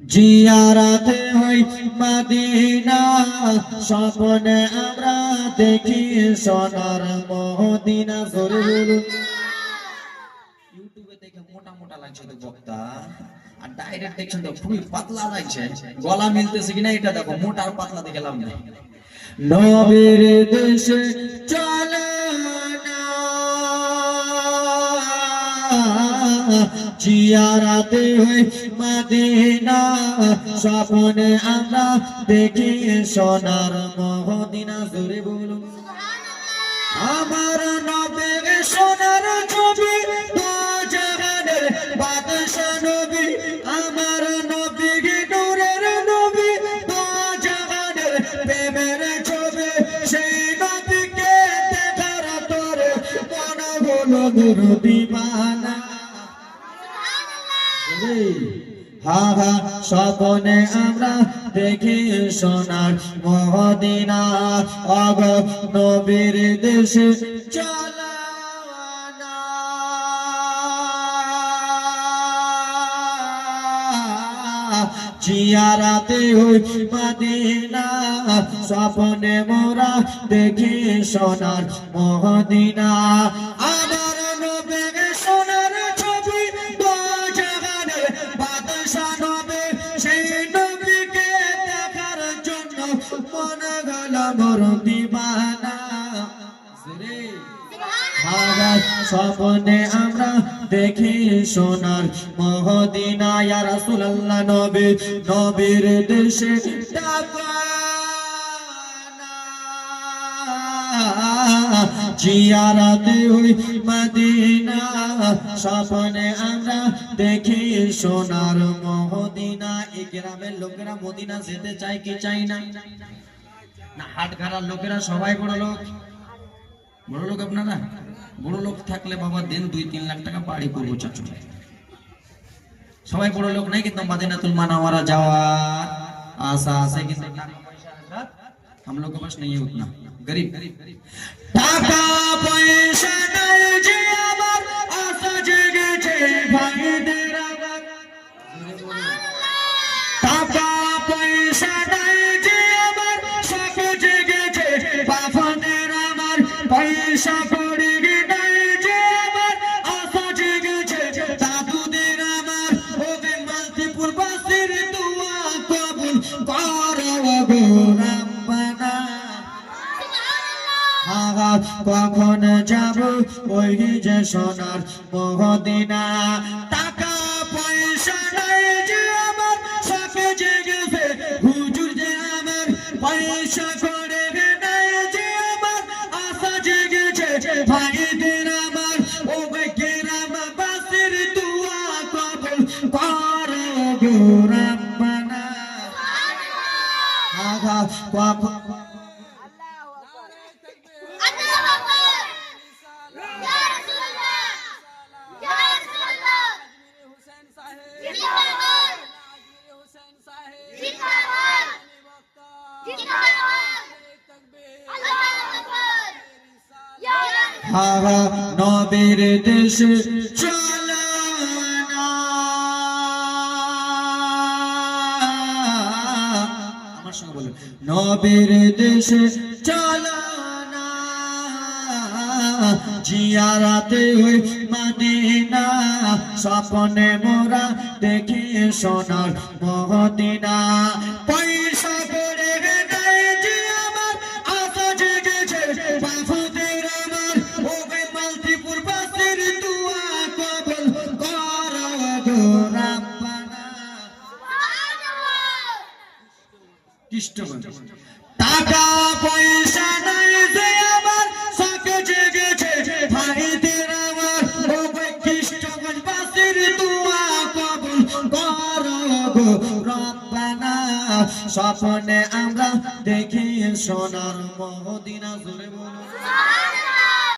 জিয়ারাতে হই মদিনা স্বপ্নে আমরা দেখি সোনার মদিনা। জোরে বলুন। ইউটিউবে দেখে মোটা মোটা লাগছে তো বক্তা, আর ডাইরেক্ট দেখছেন তো খুবই পাতলা লাগছে, গলা মিলতেছে কিনা এটা দেখো, মোটা আর পাতলা দেখে লাভ নেই। নবীর দেশে চলে না জিয়ারাতে হই মদিনা স্বপ্নে আমরা দেখি সোনার মদিনা। জোরে বলুন। আমার নবীর সোনার ছবি দো জাহানের বাদশা নবী, আমার নবী নূরের নবী দো জাহানের প্রেমের ছবি, সেই নবীকে দেখার তোরে মন হলো নূর দিবানা। হা হা স্বপ্নে আমরা দেখি সোনার মদিনা, অগ নবীর দেশে চলো না জিয়ারাতে হই মদিনা স্বপ্নে মোরা দেখি সোনার মদিনা। আমার নবীর সোনার ছবি দো জাহানের বাদশা নবী, সেই নবীকে দেখার জন্য মন গেল মোর দিবানা। স্বপ্নে আমরা দেখি সোনার মদিনা। ইয়া রাসূলুল্লাহ নবী নবীর দেশে জিয়ারাতে হই মদিনা স্বপ্নে আমরা দেখি সোনার মদিনা। এই গ্রামের লোকেরা মদিনা যেতে চায় কি চাই না? না হাটঘাটার লোকেরা সবাই বড় লোক? বড় লোক আপনারা? বড় লোক থাকলে বাবা দিন 2-3 লাখ টাকা বাড়ি করবো চাচু। সবাই বড় লোক নাই, কিন্তু মদিনাতুল মুনাওয়ারা যাওয়ার आशा আছে, কিন্তু টাকা পয়সা हम लोग के पास नहीं है उतना, गरीब। টাকা পয়সা নাই যে আমার আশা জেগেছে ভাইদের আমার। টাকা পয়সা নাই যে আমার শখ জেগেছে বাফনের আমার। পয়সা করি নাই যে আমার আশা জেগেছে দাদুদের আমার। ওবে মালতীপুর বাসির দোয়া কবুল করো গো রাব্বানা। কখন যাব ওই যে সোনার মদিনা। টাকা পয়সা নাই যে আমার শখ জেগেছে হুজুর যে আমার। পয়সা করে নাই যে আমার আশা জেগেছে ভাইদের আমার। ও গ্রাম বাসির দোয়া কবুল করো গো রাব্বানা। কখন নবীর দেশে চলো না। আমার সঙ্গে বলো, নবীর দেশে চলো না জিয়ারাতে হই মদিনা স্বপ্নে মোরা দেখি সোনার মদিনা। পয়সা করে নাই যে আমার আশা জেগেছে বাফুদের আমার। ওবে মালতীপুর বাসির দোয়া কবুল করো গো রাব্বানা। টাকা পয়সা নাই যে আমার শখ জেগেছে ভাইদের আমার। ওবে খ্রিস্টগঞ্জ বাসির দোয়া কবুল করো গো রাব্বানা। স্বপ্নে আমরা দেখি সোনার মদিনা। জোরে বলুন।